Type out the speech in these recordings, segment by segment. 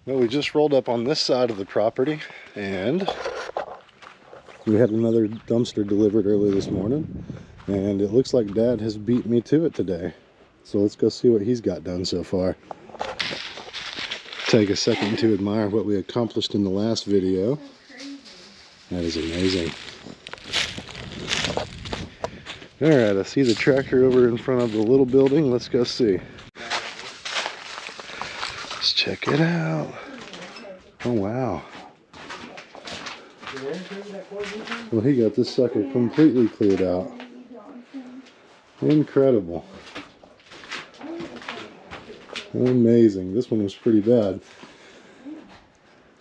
Well, we just rolled up on this side of the property and we had another dumpster delivered early this morning, and it looks like Dad has beat me to it today. So let's go see what he's got done so far. Take a second to admire what we accomplished in the last video. That is amazing. Alright, I see the tractor over in front of the little building. Let's go see. Let's check it out. Oh wow. Well, he got this sucker completely cleared out. Incredible. Amazing. This one was pretty bad.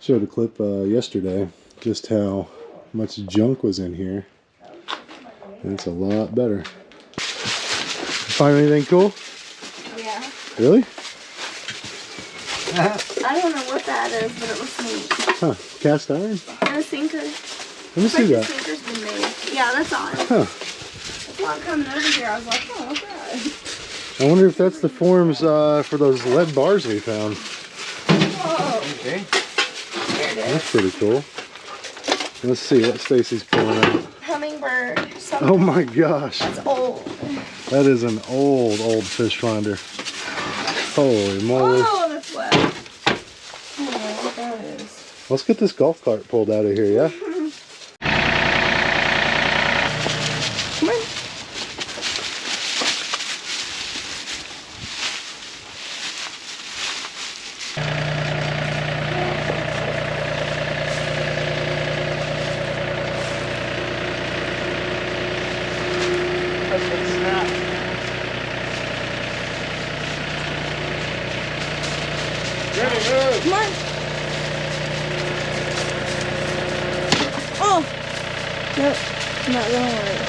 Showed a clip yesterday just how much junk was in here. And it's a lot better. Find anything cool? Yeah. Really? I don't know what that is, but it looks neat. Huh. Cast iron? And a sinker. Let me see that. The sinker's been made. Yeah, that's on. Huh. While I'm coming over here, I was like, oh, what's that? I wonder if that's the forms for those lead bars we found. Whoa. Okay. There it is. That's pretty cool. Let's see what Stacy's pulling out. Hummingbird. Something. Oh my gosh. It's old. That is an old fish finder. Holy moly. Oh, that's wet. I don't know what that is. Let's get this golf cart pulled out of here, yeah? Come on. Come on. Oh! Nope, not gonna work.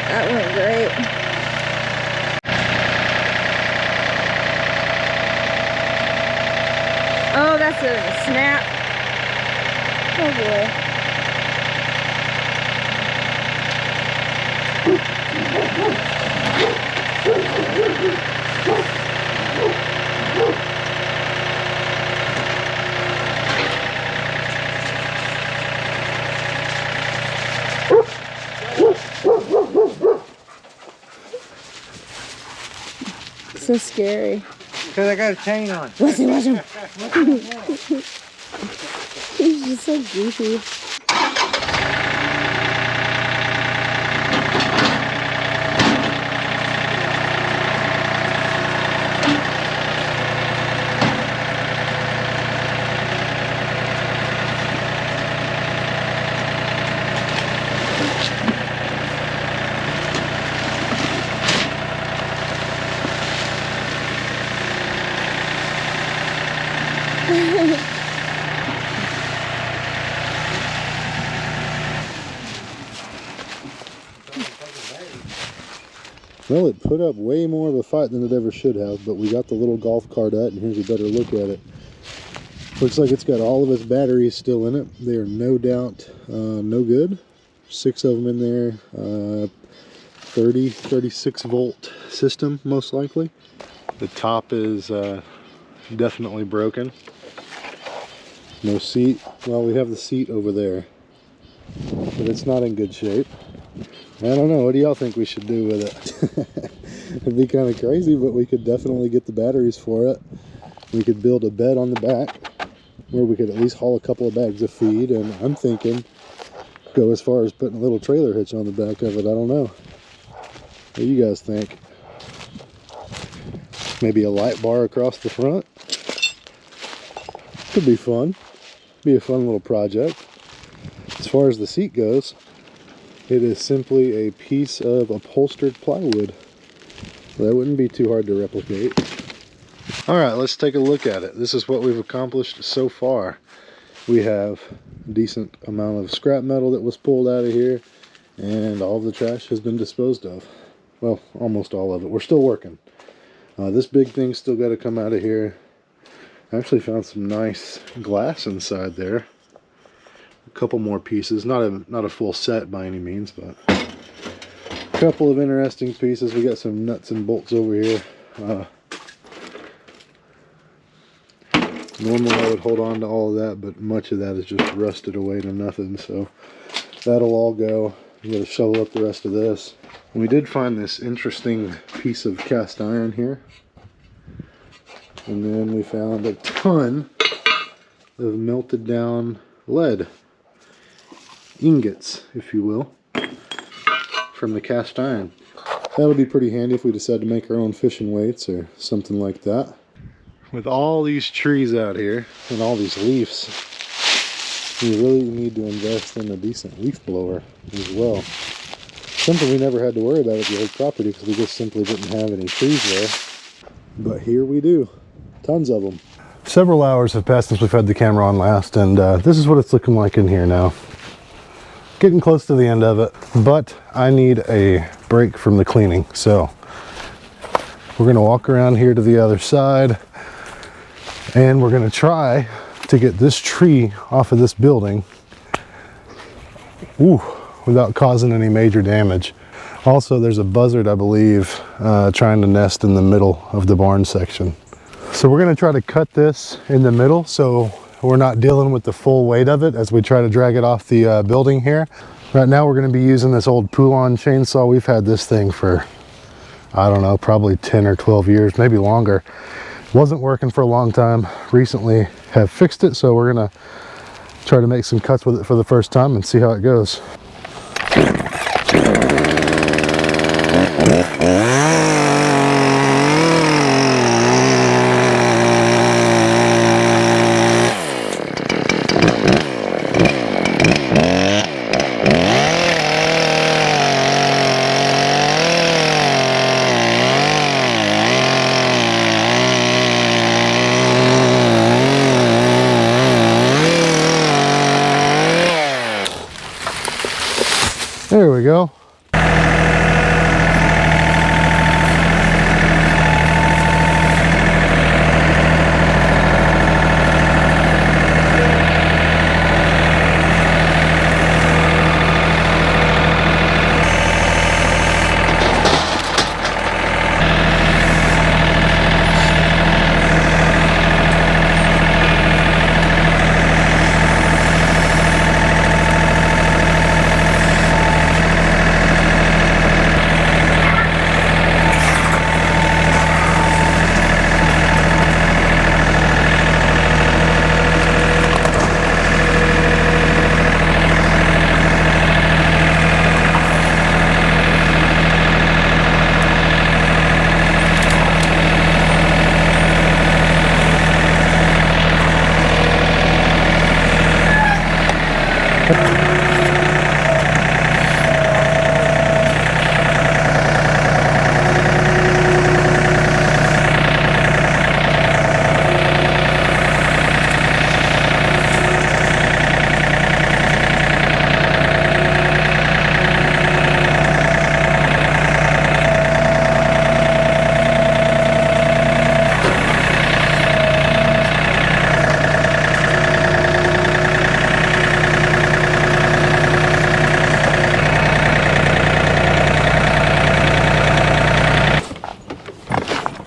That went great. Oh, that's a snap. Oh boy. So scary. Because I got a chain on. Watch him, watch him. He's just so goofy. Well, it put up way more of a fight than it ever should have, but we got the little golf cart out, and here's a better look at it. Looks like it's got all of its batteries still in it. They are no doubt no good. 6 of them in there. 36 volt system, most likely. The top is definitely broken. No seat. Well, we have the seat over there, but it's not in good shape. I don't know, what do y'all think we should do with it? It'd be kind of crazy, but we could definitely get the batteries for it. We could build a bed on the back where we could at least haul a couple of bags of feed, and I'm thinking go as far as putting a little trailer hitch on the back of it. I don't know. What do you guys think? Maybe a light bar across the front? Could be fun. Be a fun little project. As far as the seat goes, it is simply a piece of upholstered plywood. That wouldn't be too hard to replicate. Alright, let's take a look at it. This is what we've accomplished so far. We have a decent amount of scrap metal that was pulled out of here, and all of the trash has been disposed of. Well, almost all of it. We're still working. This big thing's still got to come out of here. I actually found some nice glass inside there. A couple more pieces, not a full set by any means, but a couple of interesting pieces. We got some nuts and bolts over here. Normally I would hold on to all of that, but much of that is just rusted away to nothing, so that'll all go. I'm going to shovel up the rest of this. We did find this interesting piece of cast iron here. And then we found a ton of melted down lead ingots, if you will, from the cast iron. That'll be pretty handy if we decide to make our own fishing weights or something like that. With all these trees out here and all these leaves, we really need to invest in a decent leaf blower as well. Something we never had to worry about at the old property because we just simply didn't have any trees there. But here we do. Tons of them. Several hours have passed since we've had the camera on last, and this is what it's looking like in here now. Getting close to the end of it, but I need a break from the cleaning. So we're gonna walk around here to the other side, and we're gonna try to get this tree off of this building without causing any major damage. Also, there's a buzzard, I believe, trying to nest in the middle of the barn section. So we're gonna try to cut this in the middle so we're not dealing with the full weight of it as we try to drag it off the building here. Right now we're gonna be using this old Poulan chainsaw. We've had this thing for, I don't know, probably 10 or 12 years, maybe longer. Wasn't working for a long time. Recently have fixed it, so we're gonna try to make some cuts with it for the first time and see how it goes. There we go.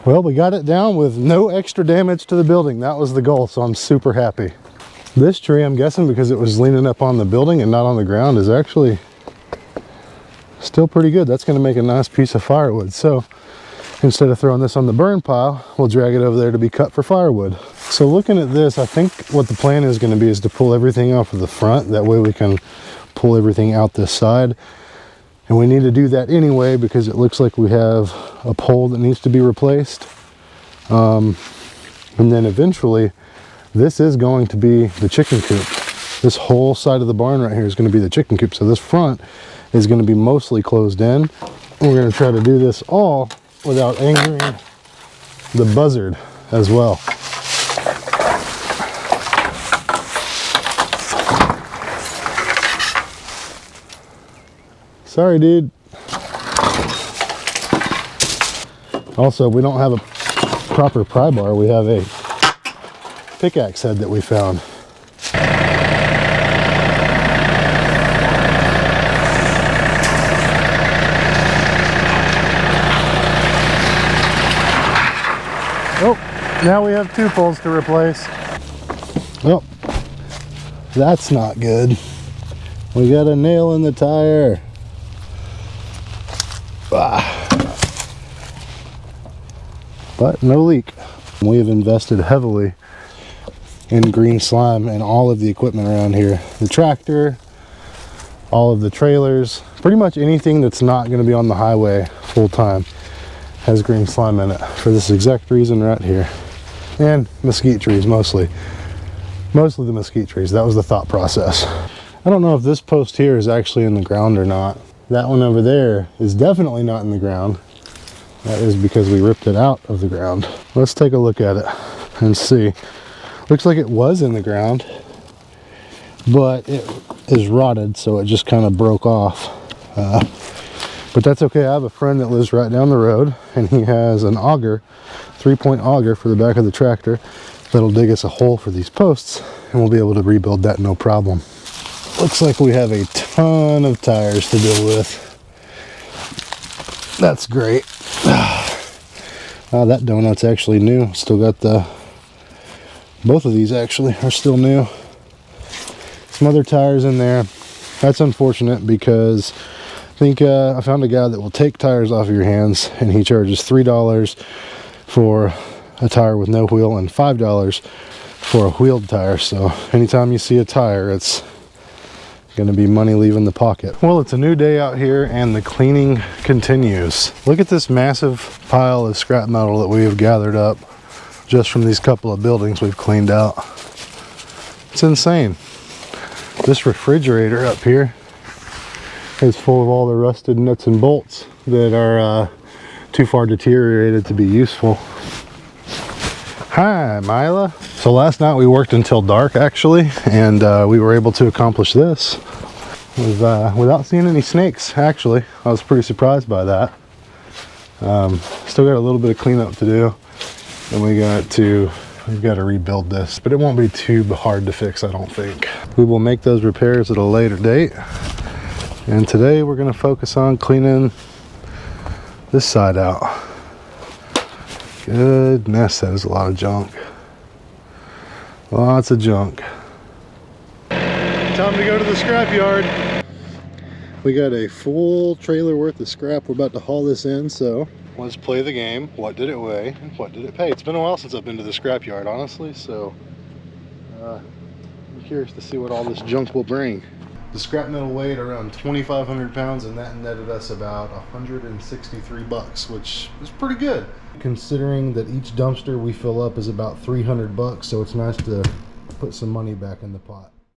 Well, we got it down with no extra damage to the building. That was the goal, so I'm super happy. This tree, I'm guessing because it was leaning up on the building and not on the ground, is actually still pretty good. That's going to make a nice piece of firewood. So instead of throwing this on the burn pile, we'll drag it over there to be cut for firewood. So looking at this, I think what the plan is going to be is to pull everything off of the front. That way we can pull everything out this side. And we need to do that anyway because it looks like we have a pole that needs to be replaced. And then eventually, this is going to be the chicken coop. This whole side of the barn right here is going to be the chicken coop. So this front is going to be mostly closed in. We're going to try to do this all without angering the buzzard as well. Sorry, dude. Also, we don't have a proper pry bar. We have a pickaxe head that we found. Now we have 2 poles to replace. Oh, that's not good. We got a nail in the tire. But no leak. We have invested heavily in green slime and all of the equipment around here. The tractor, all of the trailers, pretty much anything that's not going to be on the highway full time has green slime in it for this exact reason right here. And mesquite trees mostly. Mostly the mesquite trees. That was the thought process. I don't know if this post here is actually in the ground or not. That one over there is definitely not in the ground. That is because we ripped it out of the ground. Let's take a look at it and see. Looks like it was in the ground, but it is rotted, so it just kind of broke off. But that's okay. I have a friend that lives right down the road, and he has an auger, 3-point auger for the back of the tractor that'll dig us a hole for these posts, and we'll be able to rebuild that no problem. Looks like we have a ton of tires to deal with. That's great. That donut's actually new. Still got both of these actually are still new. Some other tires in there. That's unfortunate because I think I found a guy that will take tires off of your hands, and he charges $3 for a tire with no wheel and $5 for a wheeled tire. So anytime you see a tire, it's going to be money leaving the pocket. Well, it's a new day out here and the cleaning continues. Look at this massive pile of scrap metal that we have gathered up just from these couple of buildings we've cleaned out. It's insane. This refrigerator up here is full of all the rusted nuts and bolts that are too far deteriorated to be useful. Hi, Mila. So last night we worked until dark actually, and we were able to accomplish this without seeing any snakes. Actually, I was pretty surprised by that. Still got a little bit of cleanup to do, and we've got to rebuild this, but it won't be too hard to fix, I don't think. We will make those repairs at a later date, and today we're going to focus on cleaning this side out. Goodness, that is a lot of junk. Lots of junk. Time to go to the scrap yard. We got a full trailer worth of scrap. We're about to haul this in, so let's play the game. What did it weigh and what did it pay? It's been a while since I've been to the scrap yard, honestly, so I'm curious to see what all this junk will bring. The scrap metal weighed around 2,500 pounds, and that netted us about 163 bucks, which is pretty good, considering that each dumpster we fill up is about 300 bucks, so it's nice to put some money back in the pot.